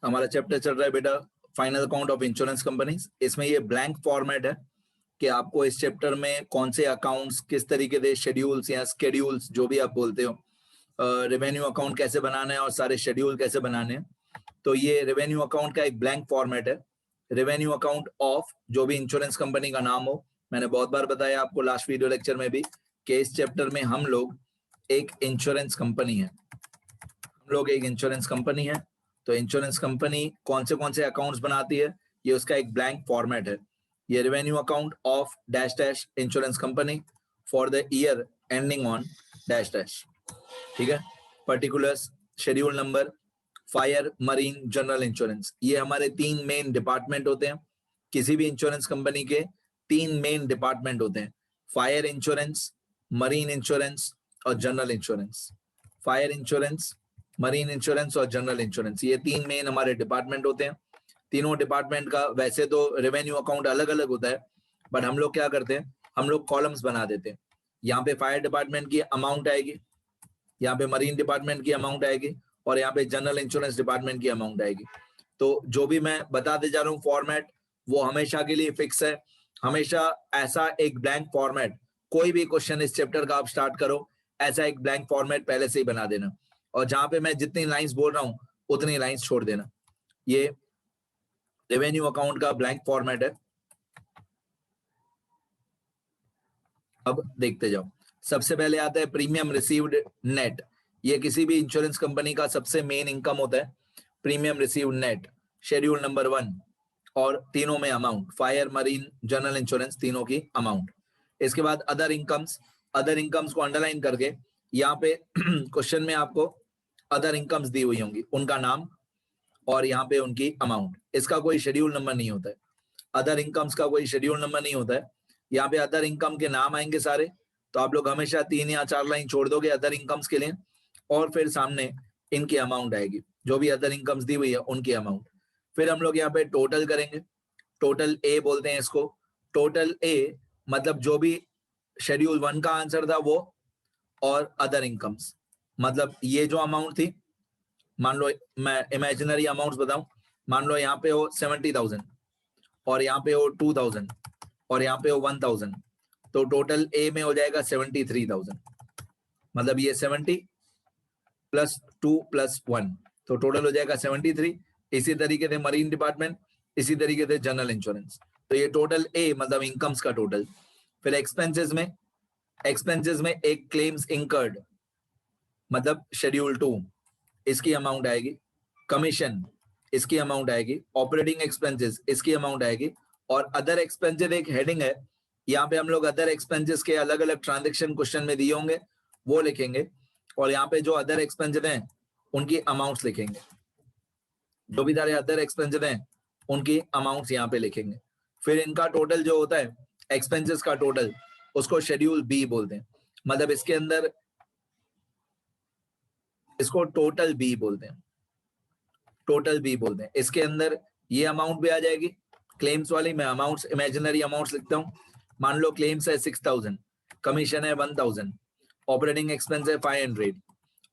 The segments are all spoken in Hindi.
हमारा चैप्टर चल रहा है बेटा final account of insurance companies. इसमें ये ब्लैंक फॉर्मेट है कि आपको इस चैप्टर में कौन से अकाउंट्स, किस तरीके से शेड्यूल्स या स्केड्यूल्स जो भी आप बोलते हो, रेवेन्यू अकाउंट कैसे बनाना है और सारे शेड्यूल कैसे बनाने हैं। तो ये रेवेन्यू अकाउंट का एक ब्लैंक फॉर्मेट है। रेवेन्यू अकाउंट ऑफ जो भी इंश्योरेंस कंपनी का नाम हो, मैंने बहुत बार बताया आपको लास्ट वीडियो लेक्चर में भी कि इस चैप्टर में हम लोग एक इंश्योरेंस कंपनी है, हम लोग एक इंश्योरेंस कंपनी है। तो इंश्योरेंस कंपनी कौन से अकाउंट्स बनाती है, ये उसका एक ब्लैंक फॉर्मेट है। ये revenue account of dash dash insurance company for the year ending on dash dash, ठीक है। Particulars, schedule number, fire, marine, general insurance, ये हमारे 3 मेन डिपार्टमेंट होते हैं। किसी भी इंश्योरेंस कंपनी के 3 मेन डिपार्टमेंट होते हैं, फायर इंश्योरेंस, मरीन इंश्योरेंस और general insurance. Fire insurance, marine insurance और जनरल इंश्योरेंस, ये 3 मेन हमारे डिपार्टमेंट होते हैं। तीनों डिपार्टमेंट का वैसे तो रेवेन्यू अकाउंट अलग अलग होता है, बट हम लोग क्या करते हैं, हम लोग कॉलम्स बना देते हैं। यहाँ पे फायर डिपार्टमेंट की अमाउंट आएगी, यहाँ पे मरीन डिपार्टमेंट की अमाउंट आएगी और यहाँ पे जनरल इंश्योरेंस डिपार्टमेंट की अमाउंट आएगी। तो जो भी मैं बताते जा रहा हूँ फॉर्मेट, वो हमेशा के लिए फिक्स है। हमेशा ऐसा एक ब्लैंक फॉर्मेट, कोई भी क्वेश्चन इस चैप्टर का आप स्टार्ट करो, ऐसा एक ब्लैंक फॉर्मेट पहले से ही बना देना, और जहां पे मैं जितनी लाइंस बोल रहा हूँ उतनी लाइंस छोड़ देना। ये रेवेन्यू अकाउंट का ब्लैंक फॉर्मेट है। अब देखते जाओ। सबसे पहले आता है प्रीमियम रिसीव्ड नेट। ये किसी भी इंश्योरेंस कंपनी का सबसे मेन इनकम होता है, premium received net, schedule number 1, और तीनों में amount, fire, marine, general insurance, तीनों की अमाउंट। इसके बाद अदर इनकम्स, अदर इनकम्स को अंडरलाइन करके यहाँ पे क्वेश्चन में आपको अदर इनकम्स दी हुई होंगी, उनका नाम और यहाँ पे उनकी अमाउंट। इसका कोई शेड्यूल नंबर नहीं होता है, अदर इनकम्स का कोई शेड्यूल नंबर नहीं होता है। यहाँ पे अदर इनकम के नाम आएंगे सारे, तो आप लोग हमेशा 3 या 4 लाइन छोड़ दोगे अदर इनकम्स के लिए, और फिर सामने इनकी अमाउंट आएगी, जो भी अदर इनकम्स दी हुई है उनकी अमाउंट। फिर हम लोग यहाँ पे टोटल करेंगे, टोटल ए बोलते हैं इसको। टोटल ए मतलब जो भी शेड्यूल 1 का आंसर था वो, और अदर इनकम्स मतलब ये जो अमाउंट थी, मान लो मैं इमेजिनरी अमाउंट्स बताऊं, मान लो यहाँ पे हो 70,000 और यहाँ पे हो 2,000 और यहाँ पे हो 1,000, तो टोटल ए में हो जाएगा 73,000। मतलब ये 70 प्लस 2 प्लस 1, तो टोटल हो जाएगा 73। इसी तरीके से मरीन डिपार्टमेंट, इसी तरीके से जनरल इंश्योरेंस। तो ये टोटल ए मतलब इनकम्स का टोटल। फिर एक्सपेंसेस में, एक्सपेंसेस में एक क्लेम्स इंकर्ड मतलब शेड्यूल 2, इसकी अमाउंट आएगी। कमीशन, इसकी अमाउंट आएगी। ऑपरेटिंग एक्सपेंसेस, इसकी अमाउंट आएगी। और अदर एक्सपेंसेस एक हेडिंग है, यहाँ पे हम लोग अदर एक्सपेंसेस के अलग अलग ट्रांजेक्शन क्वेश्चन में दिए होंगे वो लिखेंगे, और यहाँ पे जो अदर एक्सपेंसेस हैं उनकी अमाउंट्स लिखेंगे। जो भी सारे अदर एक्सपेंसेस हैं उनकी अमाउंट्स यहाँ पे लिखेंगे। फिर इनका टोटल जो होता है एक्सपेंसेस का टोटल, उसको शेड्यूल बी बोलते हैं। मतलब इसके अंदर इसको टोटल बी बोलते हैं, टोटल बी बोलते हैं। इसके अंदर ये अमाउंट भी आ जाएगी क्लेम्स वाली। मैं अमाउंट्स, इमेजिनरी अमाउंट्स लिखता हूँ। मान लो क्लेम्स है 6,000, कमीशन है 1,000, ऑपरेटिंग एक्सपेंस है 500,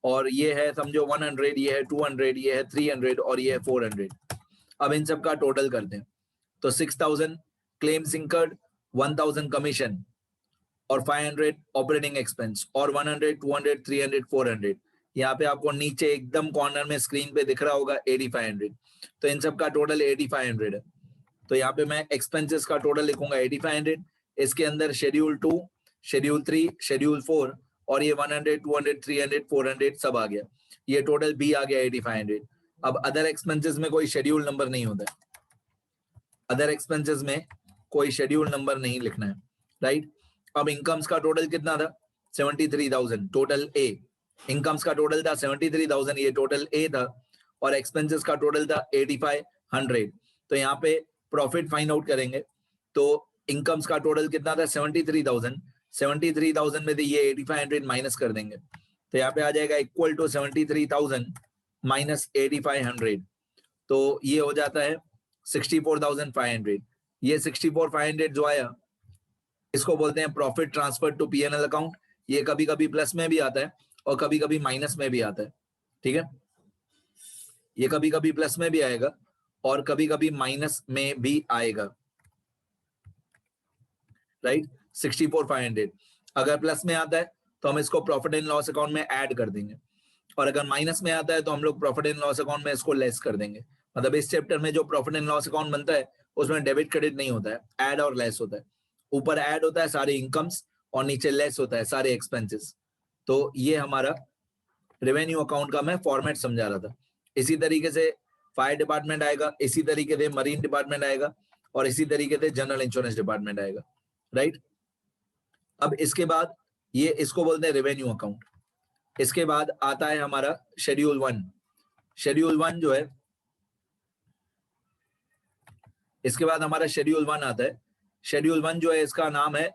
और ये है समझो 100, ये है 200, ये है 300 और ये है 400। अब इन सब का टोटल करते हैं, तो 6,000 क्लेम्स इंकर्ड, 1,000 कमीशन और 500 ऑपरेटिंग एक्सपेंस, और 100, 200, 300, 400। यहाँ पे आपको नीचे एकदम कॉर्नर में स्क्रीन पे दिख रहा होगा 8,500। तो इन सब का टोटल 8,500 है। तो यहाँ पे मैं एक्सपेंसेस का टोटल लिखूंगा 8,500। इसके अंदर शेड्यूल 2, शेड्यूल 3, शेड्यूल 4 और ये 100, 200, 300, 400 सब आ गया। ये टोटल बी आ गया 8,500। अब अदर एक्सपेंसेस में कोई शेड्यूल नंबर नहीं होता है, अदर एक्सपेंसेस में कोई शेड्यूल नंबर नहीं लिखना है, राइट। अब इनकम्स का टोटल कितना था, 73,000, टोटल ए। इनकम्स का टोटल था 73,000, ये टोटल ए था, और एक्सपेंसेस का टोटल था 8,500। तो यहाँ पे प्रॉफिट फाइंड आउट करेंगे, तो इनकम्स का टोटल कितना था 73,000, 73,000 में से ये 8,500 माइनस कर देंगे, तो यहाँ पे आ जाएगा इक्वल टू 73,000 माइनस 8,500, तो ये हो जाता है 64,500। ये 64,500 जो आया, इसको बोलते हैं profit transfer to PNL account. ये कभी कभी प्लस में भी आता है और कभी कभी माइनस में भी आता है, ठीक है। ये कभी कभी प्लस में भी आएगा और कभी कभी माइनस में भी आएगा, राइट। 64,500 अगर प्लस में आता है तो हम इसको प्रॉफिट एंड लॉस अकाउंट में ऐड कर देंगे, और अगर माइनस में आता है तो हम लोग प्रॉफिट एंड लॉस अकाउंट में इसको लेस कर देंगे। मतलब इस चैप्टर में जो प्रॉफिट एंड लॉस अकाउंट बनता है उसमें डेबिट क्रेडिट नहीं होता है, ऐड और लेस होता है। ऊपर ऐड होता है सारे इनकम्स और नीचे लेस होता है सारे एक्सपेंसेस। तो ये हमारा रेवेन्यू अकाउंट का मैं फॉर्मेट समझा रहा था। इसी तरीके से फायर डिपार्टमेंट आएगा, इसी तरीके से मरीन डिपार्टमेंट आएगा, और इसी तरीके से जनरल इंश्योरेंस डिपार्टमेंट आएगा, राइट। अब इसके बाद ये इसको बोलते हैं रेवेन्यू अकाउंट। इसके बाद आता है हमारा शेड्यूल 1। शेड्यूल 1 जो है, इसके बाद हमारा शेड्यूल 1 आता है। शेड्यूल 1 जो है इसका नाम है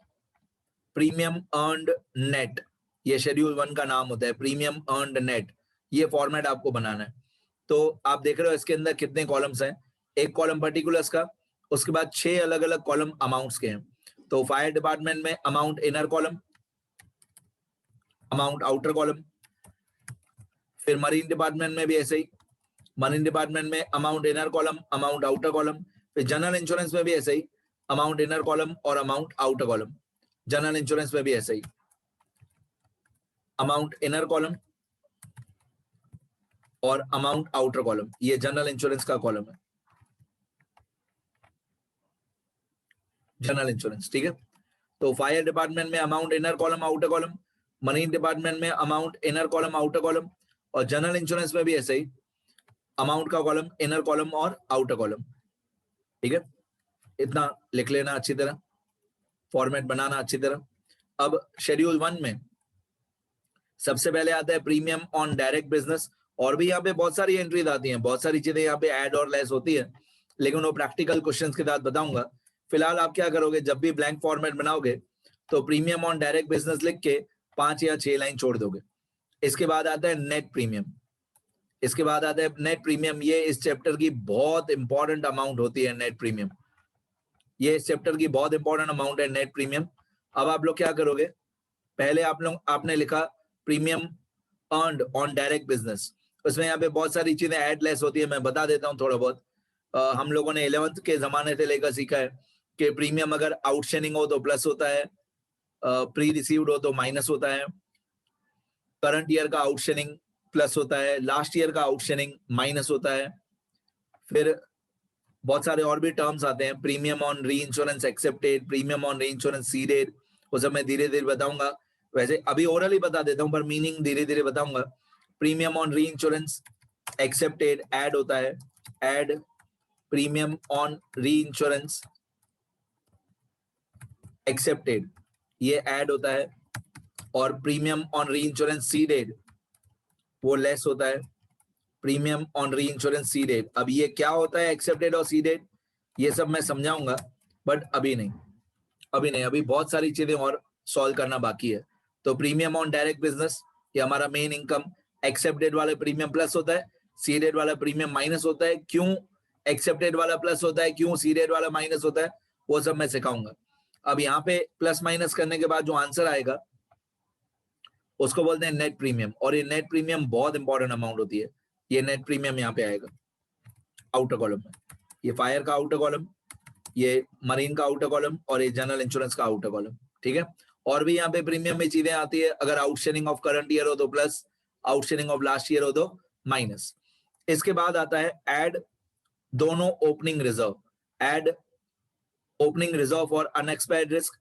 प्रीमियम अर्न्ड नेट। ये शेड्यूल 1 का नाम होता है, प्रीमियम अर्न्ड नेट। ये फॉर्मेट आपको बनाना है। तो आप देख रहे हो इसके अंदर कितने कॉलम्स हैं, एक कॉलम पर्टिकुलर्स का, उसके बाद 6 अलग अलग कॉलम अमाउंट्स के हैं। तो फायर डिपार्टमेंट में amount inner column, amount outer column, फिर मरीन डिपार्टमेंट में भी ऐसे ही, मरीन डिपार्टमेंट में amount inner column, amount outer column, फिर जनरल इंश्योरेंस में भी ऐसे ही, अमाउंट इनर कॉलम और amount outer column. General insurance में भी ऐसे ही, अमाउंट इनर कॉलम और अमाउंट आउटर कॉलम। ये जनरल इंश्योरेंस का कॉलम है, जनरल इंश्योरेंस, ठीक है। तो फायर डिपार्टमेंट में amount inner column outer column, marine department में amount inner column outer column, और जनरल इंश्योरेंस में भी ऐसे ही, अमाउंट का कॉलम इनर कॉलम और आउटर कॉलम, ठीक है। इतना लिख लेना अच्छी तरह, फॉर्मेट बनाना अच्छी तरह। अब शेड्यूल 1 में सबसे पहले आता है प्रीमियम ऑन डायरेक्ट बिजनेस। और भी यहाँ पे बहुत सारी एंट्रीज आती हैं, बहुत सारी चीजें यहाँ पे ऐड और लेस होती है, लेकिन वो प्रैक्टिकल क्वेश्चंस के साथ बताऊंगा। फिलहाल आप क्या करोगे, जब भी ब्लैंक फॉर्मेट बनाओगे तो प्रीमियम ऑन डायरेक्ट बिजनेस लिख के 5 या 6 लाइन छोड़ दोगे। इसके बाद आता है नेट प्रीमियम। इसके बाद आता है नेट प्रीमियम। ये इस चैप्टर की बहुत इंपॉर्टेंट अमाउंट होती है नेट प्रीमियम। ये इस चैप्टर की बहुत इंपॉर्टेंट अमाउंट है नेट प्रीमियम। अब आप लोग क्या करोगे, पहले आपने लिखा premium earned on direct business. उसमें यहाँ पे बहुत सारी चीजें ऐड लेस होती है, मैं बता देता हूँ थोड़ा बहुत। हम लोगों ने 11th के जमाने से लेकर सीखा है कि प्रीमियम अगर आउटस्टैंडिंग हो तो प्लस होता है, प्री रिसीव्ड हो तो माइनस होता है, करंट ईयर का आउटस्टैंडिंग प्लस होता है, लास्ट ईयर का आउटस्टैंडिंग माइनस होता है। फिर बहुत सारे और भी टर्म्स आते हैं, प्रीमियम ऑन री इंश्योरेंस एक्सेप्टेड, प्रीमियम ऑन री इंश्योरेंस सीडेड। वो सब मैं धीरे धीरे बताऊंगा, वैसे अभी ओरली बता देता हूँ पर मीनिंग धीरे धीरे बताऊंगा। प्रीमियम ऑन री इंश्योरेंस एक्सेप्टेड ऐड होता है, ऐड प्रीमियम ऑन री इंश्योरेंस एक्सेप्टेड, ये ऐड होता है। और प्रीमियम ऑन री इंश्योरेंस सीडेड वो लेस होता है, प्रीमियम ऑन री इंश्योरेंस सीडेड। अब ये क्या होता है एक्सेप्टेड और सीडेड, ये सब मैं समझाऊंगा, बट अभी नहीं, अभी बहुत सारी चीजें और सॉल्व करना बाकी है। तो प्रीमियम ऑन डायरेक्ट बिजनेस ये हमारा मेन इनकम, एक्सेप्टेड वाला प्रीमियम प्लस होता है, सीडेड वाला प्रीमियम माइनस होता है। क्यों एक्सेप्टेड वाला प्लस होता है, क्यों सीडेड वाला माइनस होता है, वो सब मैं सिखाऊंगा। अब यहाँ पे प्लस माइनस करने के बाद जो आंसर आएगा उसको बोलते हैं नेट प्रीमियम। और ये नेट प्रीमियम बहुत इंपॉर्टेंट अमाउंट होती है। ये नेट प्रीमियम यहाँ पे आएगा आउटर कॉलम में, ये फायर का आउटर कॉलम, ये मरीन का आउटर कॉलम, और ये जनरल इंश्योरेंस का आउटर कॉलम, ठीक है। और भी यहाँ पे प्रीमियम में चीजें आती है, अगर आउटस्टैंडिंग ऑफ करंट ईयर हो तो plus, outstanding of last year हो तो माइनस। इसके बाद आता है ऐड दोनों opening reserve, add opening reserve for unexpected risk,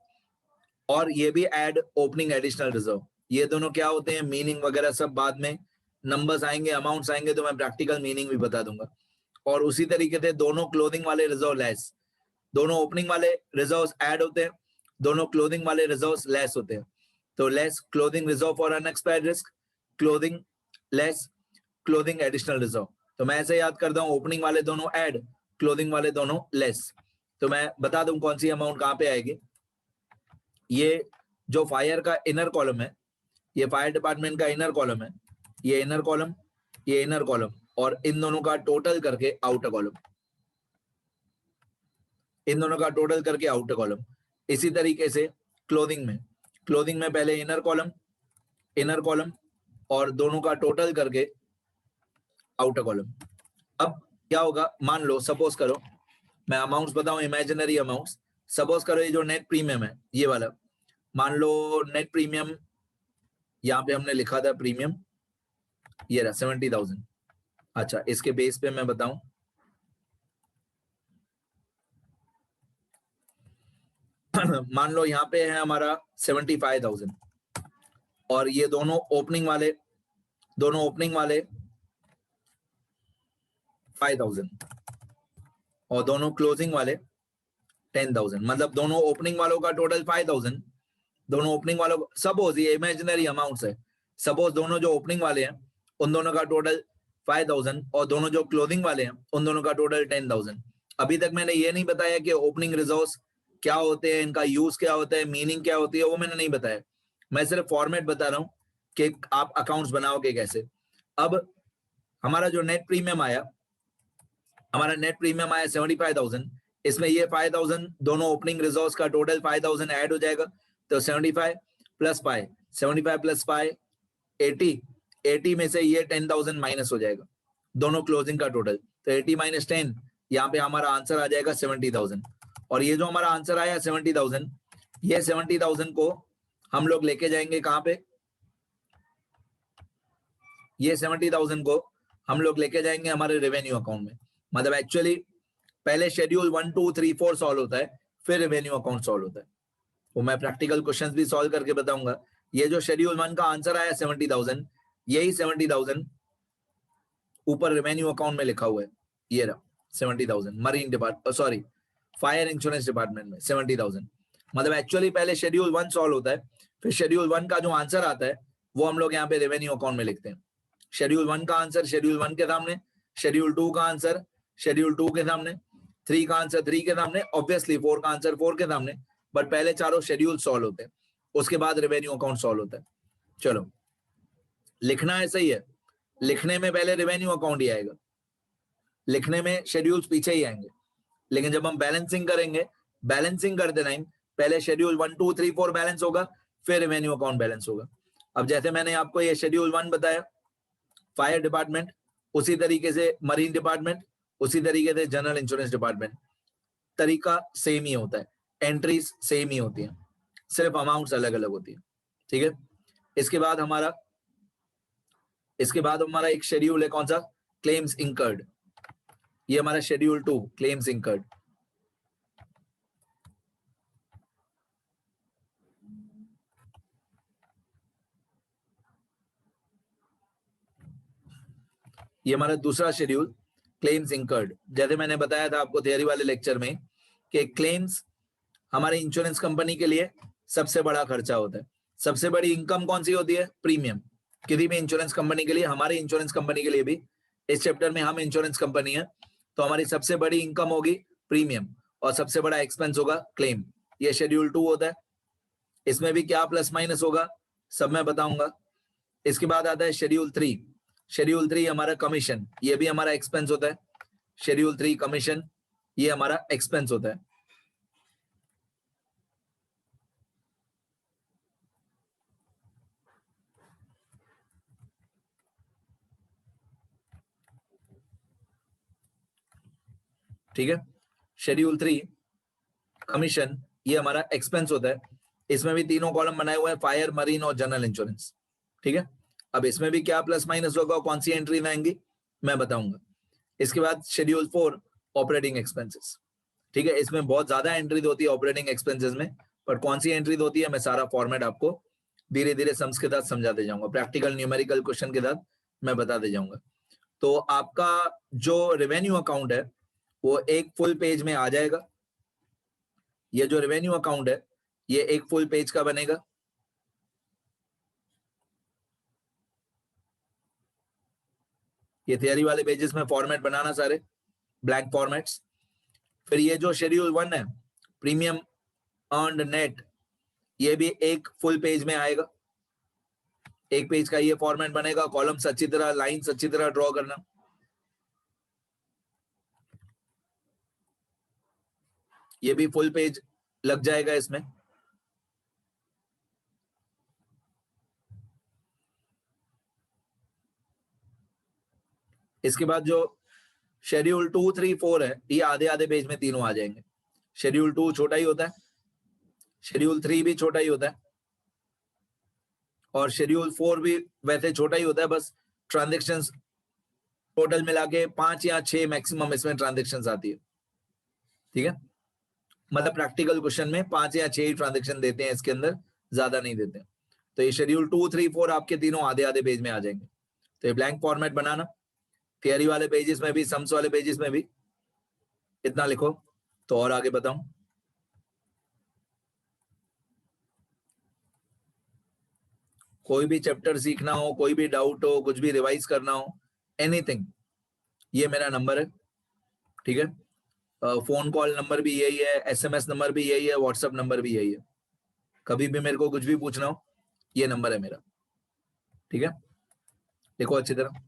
और ये भी ऐड ओपनिंग एडिशनल रिजर्व। ये दोनों क्या होते हैं, मीनिंग वगैरह सब बाद में, नंबर्स आएंगे, अमाउंट्स आएंगे तो मैं प्रैक्टिकल मीनिंग भी बता दूंगा। और उसी तरीके से दोनों क्लोथिंग वाले रिजर्व लेस, दोनों ओपनिंग वाले रिजर्व्स ऐड होते हैं, दोनों क्लोथिंग वाले रिजर्व्स लेस होते हैं। तो less clothing reserve for unexpected risk, clothing less clothing additional reserve. तो मैं ऐसे याद करता हूँ, ओपनिंग वाले दोनों ऐड, क्लोथिंग वाले दोनों लेस। तो मैं बता दूं कौन सी अमाउंट कहाँ पे आएगी। ये जो फायर का इनर कॉलम है, ये फायर डिपार्टमेंट का इनर कॉलम है, ये इनर कॉलम, ये इनर कॉलम, और इन दोनों का टोटल करके आउटर कॉलम, इन दोनों का टोटल करके आउटर कॉलम। इसी तरीके से क्लोथिंग में पहले इनर कॉलम और दोनों का टोटल करके आउटर कॉलम, अब क्या होगा, मान लो सपोज करो मैं अमाउंट्स बताऊं, इमेजिनरी अमाउंट्स। सपोज करो ये जो नेट प्रीमियम है ये वाला, मान लो नेट प्रीमियम यहाँ पे हमने लिखा था प्रीमियम, ये रहा 70,000। अच्छा, इसके बेस पे मैं बताऊं, मान लो यहाँ पे है हमारा 75,000 और ये दोनों ओपनिंग वाले 5,000 और दोनों क्लोजिंग वाले 10,000, मतलब दोनों ओपनिंग वालों का टोटल 5,000, दोनों ओपनिंग वालों, सपोज ये इमेजिनरी अमाउंट्स है, सपोज दोनों जो ओपनिंग वाले हैं उन दोनों का टोटल 5,000 और दोनों जो क्लोजिंग वाले हैं उन दोनों का टोटल 10,000। अभी तक मैंने ये नहीं बताया कि ओपनिंग रिजर्व्स क्या होते हैं, इनका यूज क्या होता है, मीनिंग क्या होती है, वो मैंने नहीं बताया। मैं सिर्फ फॉर्मेट बता रहा हूँ कि आप अकाउंट्स बनाओगे कैसे। अब हमारा जो नेट प्रीमियम आया, हमारा नेट प्रीमियम आया 75,000, इसमें ये 5,000 दोनों ओपनिंग रिजर्व्स का टोटल 5,000 ऐड हो जाएगा, तो 75 प्लस 5, 75 प्लस 5 80, 80 में से ये 10,000 माइनस हो जाएगा, दोनों क्लोजिंग का टोटल, तो 80 माइनस 10, यहाँ पे हमारा आंसर आ जाएगा 70,000। और ये जो हमारा आंसर आया 70,000, ये 70,000 को हम लोग लेके जाएंगे कहाँ पे, ये 70,000 को हम लोग लेके जाएंगे हमारे रेवेन्यू अकाउंट में। मतलब एक्चुअली पहले शेड्यूल 1 2 3 4 सॉल्व होता है, फिर रेवेन्यू अकाउंट सॉल्व होता है। वो मैं प्रैक्टिकल क्वेश्चंस भी सॉल्व करके बताऊंगा। ये जो शेड्यूल 1 का आंसर आया 70,000, यही 70,000 ऊपर रेवेन्यू अकाउंट में लिखा हुआ है, ये रहा 70,000 marine department, sorry fire insurance department में 70,000। मतलब एक्चुअली पहले शेड्यूल 1 सॉल्व होता है, फिर शेड्यूल 1 का जो आंसर आता है वो हम लोग यहाँ पे रेवेन्यू अकाउंट में लिखते हैं। शेड्यूल 1 का आंसर शेड्यूल 1 के सामने, शेड्यूल 2 का आंसर शेड्यूल 2 के सामने, 3 का आंसर 3 के सामने, ऑब्वियसली 4 का आंसर 4 के सामने, बट पहले चारों शेड्यूल सॉल्व होते हैं, उसके बाद रेवेन्यू अकाउंट सॉल्व होता है। चलो, लिखना ऐसा ही है, लिखने में पहले रेवेन्यू अकाउंट ही आएगा, लिखने में शेड्यूल्स पीछे ही आएंगे, लेकिन जब हम बैलेंसिंग करेंगे, बैलेंसिंग करते टाइम पहले शेड्यूल 1 2 3 4 बैलेंस होगा, फिर रेवेन्यू अकाउंट बैलेंस होगा। अब जैसे मैंने आपको ये शेड्यूल 1 बताया फायर डिपार्टमेंट, उसी तरीके से मरीन डिपार्टमेंट, उसी तरीके से जनरल इंश्योरेंस डिपार्टमेंट, तरीका सेम ही होता है, एंट्रीज सेम ही होती हैं, सिर्फ अमाउंट्स अलग अलग होती है। ठीक है, इसके बाद हमारा एक शेड्यूल है, कौन सा, क्लेम्स इंकर्ड। ये हमारा शेड्यूल 2 क्लेम्स इंकर्ड। ये हमारा दूसरा शेड्यूल क्लेम्स इंकर्ड। जैसे मैंने बताया था आपको थियरी वाले लेक्चर में कि क्लेम्स हमारे इंश्योरेंस कंपनी के लिए सबसे बड़ा खर्चा होता है। सबसे बड़ी इनकम कौन सी होती है, प्रीमियम, किसी भी इंश्योरेंस कंपनी के लिए, हमारी इंश्योरेंस कंपनी के लिए भी, इस चैप्टर में हम इंश्योरेंस कंपनी है तो हमारी सबसे बड़ी इनकम होगी प्रीमियम और सबसे बड़ा एक्सपेंस होगा क्लेम। ये शेड्यूल 2 होता है, इसमें भी क्या प्लस माइनस होगा सब मैं बताऊंगा। इसके बाद आता है शेड्यूल 3। शेड्यूल 3 हमारा कमीशन, ये भी हमारा एक्सपेंस होता है। शेड्यूल 3 कमीशन, ये हमारा एक्सपेंस होता है। ठीक है, शेड्यूल 3 कमीशन, ये हमारा एक्सपेंस होता है। इसमें भी तीनों कॉलम बनाए हुए हैं, फायर, मरीन और जनरल इंश्योरेंस। ठीक है, अब इसमें भी क्या प्लस माइनस होगा, कौन सी एंट्री आएंगी मैं बताऊंगा। इसके बाद शेड्यूल 4 ऑपरेटिंग एक्सपेंसेस। ठीक है, इसमें बहुत ज्यादा एंट्री होती है ऑपरेटिंग एक्सपेंसेस में, पर कौन सी एंट्री होती है मैं सारा फॉर्मेट आपको धीरे धीरे सम्स के साथ समझाते जाऊंगा, प्रैक्टिकल न्यूमेरिकल क्वेश्चन के साथ मैं बताते जाऊंगा। तो आपका जो रेवेन्यू अकाउंट है वो एक फुल पेज में आ जाएगा। ये जो रेवेन्यू अकाउंट है ये एक फुल पेज का बनेगा। ये थियरी वाले पेजेस में फॉर्मेट बनाना सारे ब्लैंक फॉर्मेट्स। फिर ये जो शेड्यूल 1 है प्रीमियम अर्न्ड नेट, ये भी एक फुल पेज में आएगा। एक पेज का ये फॉर्मेट बनेगा, कॉलम्स अच्छी तरह, लाइंस अच्छी तरह ड्रॉ करना। ये भी फुल पेज लग जाएगा इसमें। इसके बाद जो शेड्यूल 2, 3, 4 है, ये आधे आधे पेज में तीनों आ जाएंगे। शेड्यूल 2 छोटा ही होता है, शेड्यूल 3 भी छोटा ही होता है, और शेड्यूल 4 भी वैसे छोटा ही होता है, बस ट्रांजेक्शन्स टोटल मिला के 5 या 6 मैक्सिमम इसमें ट्रांजेक्शन्स आती है। ठीक है, मतलब प्रैक्टिकल क्वेश्चन में 5 या 6 ही ट्रांजेक्शन देते हैं इसके अंदर, ज्यादा नहीं देते। तो ये शेड्यूल 2, 3, 4 आपके तीनों आधे आधे पेज में आ जाएंगे। तो ये ब्लैंक फॉर्मेट बनाना, थियरी वाले पेजेस में भी, सम्स वाले पेजेस में भी इतना लिखो। तो और आगे बताऊं, कोई भी चैप्टर सीखना हो, कोई भी डाउट हो, कुछ भी रिवाइज करना हो, एनीथिंग, ये मेरा नंबर है। ठीक है, फोन कॉल नंबर भी यही है, SMS नंबर भी यही है, व्हाट्सएप नंबर भी यही है। कभी भी मेरे को कुछ भी पूछना हो, ये नंबर है मेरा। ठीक है, देखो अच्छी तरह।